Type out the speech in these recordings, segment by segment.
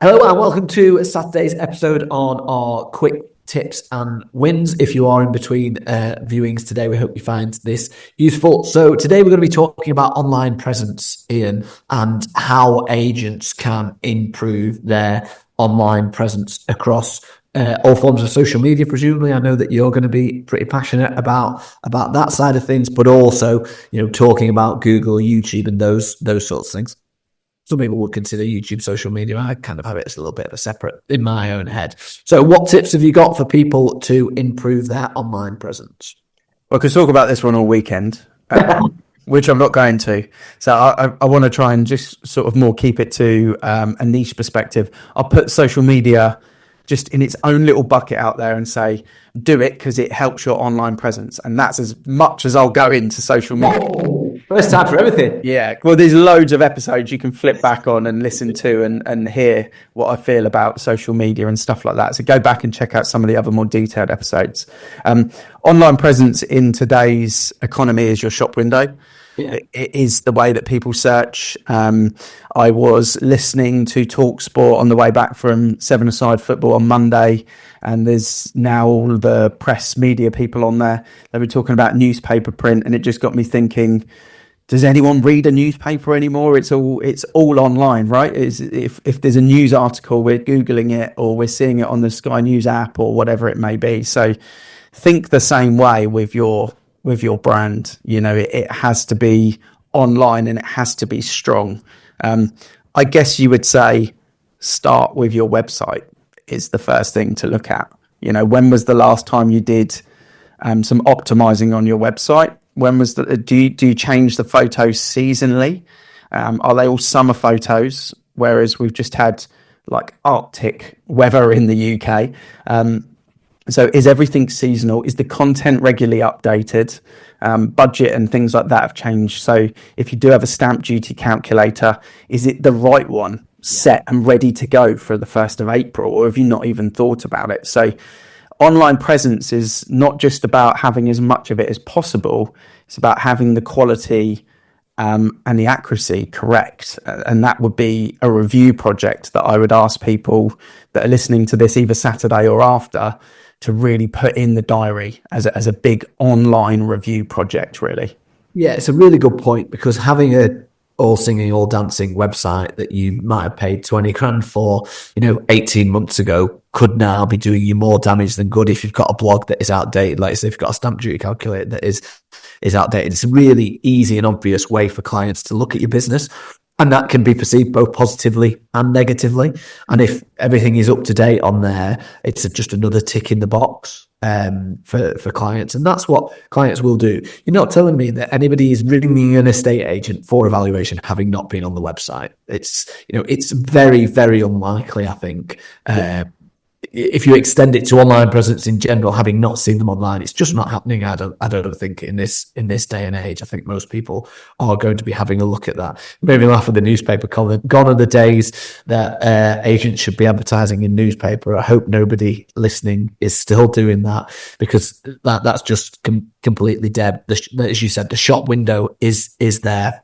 Hello and welcome to Saturday's episode on our quick tips and wins. If you are in between viewings today, we hope you find this useful. So today we're going to be talking about online presence, Ian, and how agents can improve their online presence across all forms of social media. Presumably, I know that you're going to be pretty passionate about that side of things, but also, talking about Google, YouTube, and those sorts of things. Some people would consider YouTube social media. I kind of have it as a little bit of a separate in my own head. So what tips have you got for people to improve their online presence? Well, I could talk about this one all weekend, which I'm not going to. So I want to try and just sort of more keep it to a niche perspective. I'll put social media just in its own little bucket out there and say, do it because it helps your online presence. And that's as much as I'll go into social media. First time for everything. Yeah, well, there's loads of episodes you can flip back on and listen to and hear what I feel about social media and stuff like that. So go back and check out some of the other more detailed episodes. Online presence in today's economy is your shop window. Yeah. It is the way that people search. I was listening to TalkSport on the way back from Seven-a-Side football on Monday, and there's now all the press media people on there. They were talking about newspaper print, and it just got me thinking, does anyone read a newspaper anymore? It's all online, right? If there's a news article, we're Googling it or we're seeing it on the Sky News app or whatever it may be. So think the same way with your brand. It has to be online and it has to be strong. I guess you would say start with your website is the first thing to look at. When was the last time you did some optimizing on your website? When was do you change the photos seasonally? Are they all summer photos? Whereas we've just had like Arctic weather in the UK. So is everything seasonal? Is the content regularly updated? Budget and things like that have changed. So if you do have a stamp duty calculator, is it the right one set and ready to go for the 1st of April? Or have you not even thought about it? So online presence is not just about having as much of it as possible. It's about having the quality and the accuracy correct. And that would be a review project that I would ask people that are listening to this either Saturday or after to really put in the diary as a big online review project, really. Yeah, it's a really good point, because having a all singing, all dancing website that you might have paid 20 grand for, 18 months ago could now be doing you more damage than good if you've got a blog that is outdated. Like, say, if you've got a stamp duty calculator that is outdated. It's a really easy and obvious way for clients to look at your business. And that can be perceived both positively and negatively. And if everything is up to date on there, it's just another tick in the box for clients. And that's what clients will do. You're not telling me that anybody is ringing an estate agent for evaluation having not been on the website. It's very, very unlikely, I think. If you extend it to online presence in general, having not seen them online, it's just not happening. I don't think in this day and age. I think most people are going to be having a look at that. Maybe laugh at the newspaper column. Gone are the days that agents should be advertising in newspaper. I hope nobody listening is still doing that, because that's just completely dead. As you said, the shop window is there.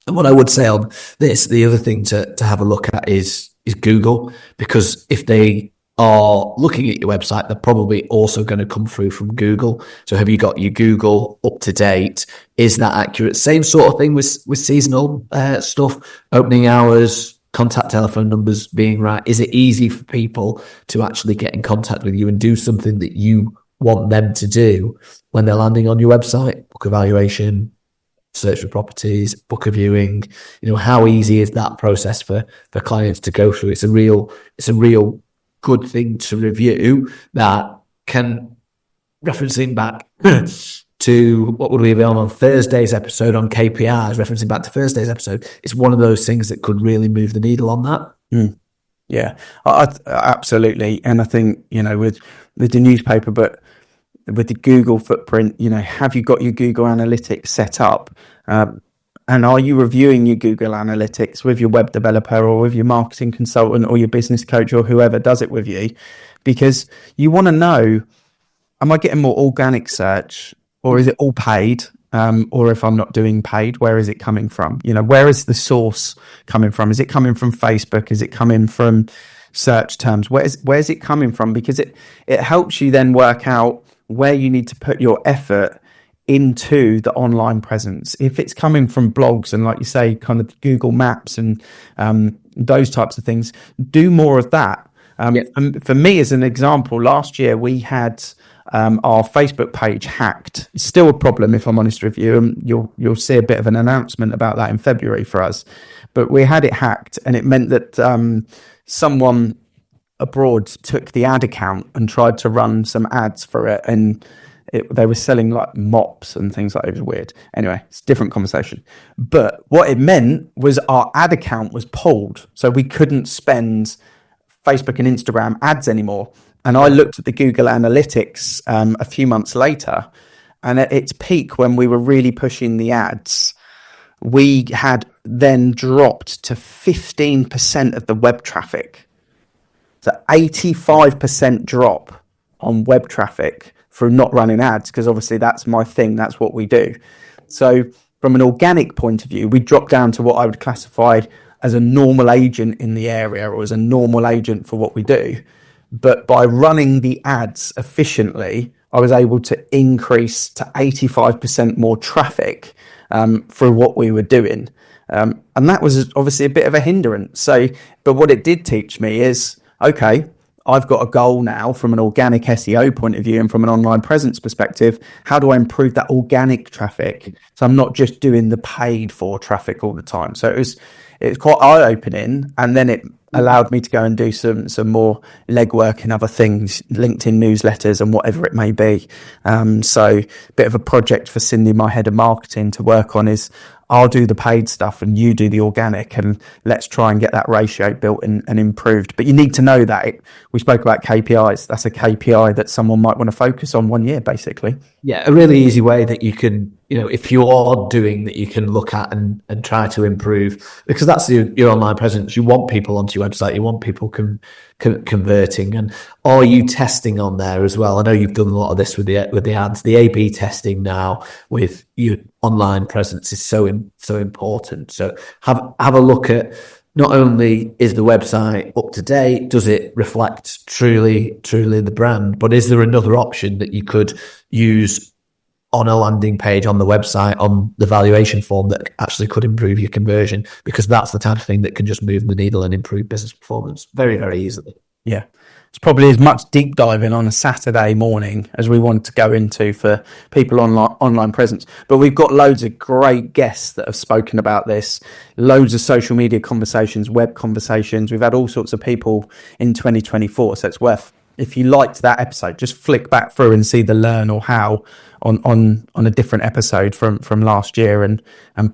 And what I would say on this, the other thing to have a look at is Google, because if they are looking at your website, they're probably also going to come through from Google. So have you got your Google up to date? Is that accurate? Same sort of thing with seasonal stuff, opening hours, contact telephone numbers being right. Is it easy for people to actually get in contact with you and do something that you want them to do when they're landing on your website? Book evaluation, search for properties, book a viewing. How easy is that process for clients to go through? It's a real good thing to review that can, referencing back to what would we be on Thursday's episode on KPIs, referencing back to Thursday's episode, it's one of those things that could really move the needle on that. Yeah, absolutely. And I think, with the newspaper, but with the Google footprint, have you got your Google Analytics set up? And are you reviewing your Google Analytics with your web developer or with your marketing consultant or your business coach or whoever does it with you? Because you want to know, am I getting more organic search, or is it all paid? Or if I'm not doing paid, where is it coming from? Where is the source coming from? Is it coming from Facebook? Is it coming from search terms? Where's it coming from? Because it helps you then work out where you need to put your effort into the online presence. If it's coming from blogs and, like you say, kind of Google Maps and those types of things, do more of that. And for me, as an example, last year we had our Facebook page hacked. It's still a problem, if I'm honest with you, and you'll see a bit of an announcement about that in February for us. But we had it hacked, and it meant that someone abroad took the ad account and tried to run some ads for it, and they were selling like mops and things like that. It was weird. Anyway, it's a different conversation. But what it meant was our ad account was pulled, so we couldn't spend Facebook and Instagram ads anymore. And I looked at the Google Analytics a few months later, and at its peak, when we were really pushing the ads, we had then dropped to 15% of the web traffic. So 85% drop on web traffic for not running ads, because obviously that's my thing, that's what we do. So from an organic point of view, we dropped down to what I would classify as a normal agent in the area, or as a normal agent for what we do. But by running the ads efficiently, I was able to increase to 85% more traffic through what we were doing. And that was obviously a bit of a hindrance. So, but what it did teach me is, okay, I've got a goal now from an organic SEO point of view and from an online presence perspective. How do I improve that organic traffic? So I'm not just doing the paid for traffic all the time. So it was quite eye-opening, and then it allowed me to go and do some more legwork and other things, LinkedIn newsletters and whatever it may be. So a bit of a project for Cindy, my head of marketing, to work on is, I'll do the paid stuff and you do the organic, and let's try and get that ratio built and improved. But you need to know that we spoke about KPIs. That's a KPI that someone might want to focus on 1 year, basically. Yeah, a really easy way that you can, if you are doing that, you can look at and try to improve, because that's your online presence. You want people onto your website. You want people converting. And are you testing on there as well? I know you've done a lot of this with the ads. The A/B testing now with your online presence is so important. So have a look at, not only is the website up to date, does it reflect truly the brand, but is there another option that you could use on a landing page on the website, on the valuation form, that actually could improve your conversion? Because that's the type of thing that can just move the needle and improve business performance very, very easily. Yeah. It's probably as much deep diving on a Saturday morning as we want to go into for people online presence. But we've got loads of great guests that have spoken about this, loads of social media conversations, web conversations. We've had all sorts of people in 2024. So it's worth, if you liked that episode, just flick back through and see the learn or how on a different episode from last year, and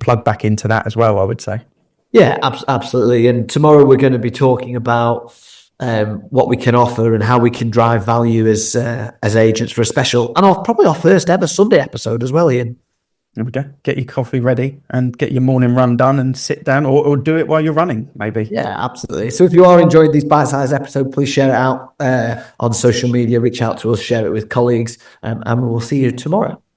plug back into that as well, I would say. Yeah, absolutely. And tomorrow we're going to be talking about what we can offer and how we can drive value as agents for a special, and probably our first ever Sunday episode as well, Ian. There we go. Get your coffee ready and get your morning run done, and sit down, or do it while you're running, maybe. Yeah, absolutely. So if you are enjoying these bite-sized episodes, please share it out on social media, reach out to us, share it with colleagues, and we'll see you tomorrow.